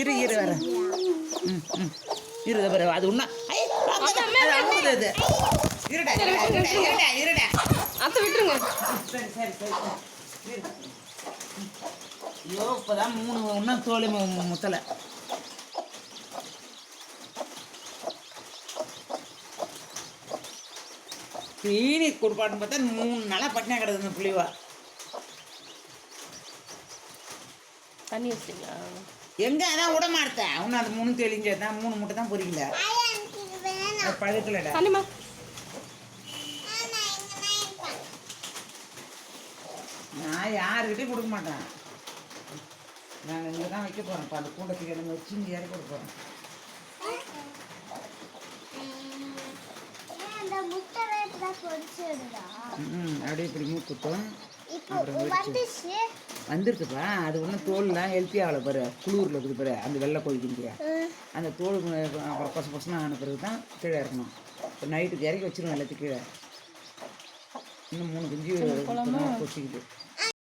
இரு வர இரு பாரு அது ஒன்றா அது இருடா அத்தை விட்டுருங்க. சரி ஐயோ இப்போதான் 3 இன்னும் தோழி முத்தலை. தீனி கொடுப்பாட்டுன்னு பார்த்தா 3 நாளாக பட்டினா கிடக்குது இந்த புள்ளிவா. தண்ணி வச்சிங்களா? எங்கே அதான் விட மாட்டேன் இன்னும் அது 3 தெளிஞ்சதான் 3 முட்டை தான் பொறிக்கல பழுக்கலடா. தண்ணிமா நான் யாருக்கிட்டையும் கொடுக்க மாட்டேன். நான் இங்கே தான் வைக்க போகிறேன். இப்போ அந்த கூண்டத்துக்கு இடங்க வச்சு இங்கே இறக்கி கொடுக்க போகிறேன். அப்படியே இப்படி மூக்குட்டும் வந்துருக்குப்பா. அது ஒன்றும் தோல்லாம் ஹெல்த்தி ஆகலை பாரு. குளூரில் இருக்குது பாரு அந்த வெள்ளை கோழிக்கு அந்த தோல் அப்புறம் பசு ஆன பிறகு தான் கீழே இறக்கணும். இப்போ நைட்டுக்கு இறக்கி வச்சிருவோம் எல்லாத்துக்கும் கீழே. இன்னும் 3 குஞ்சு கொட்டிக்குது.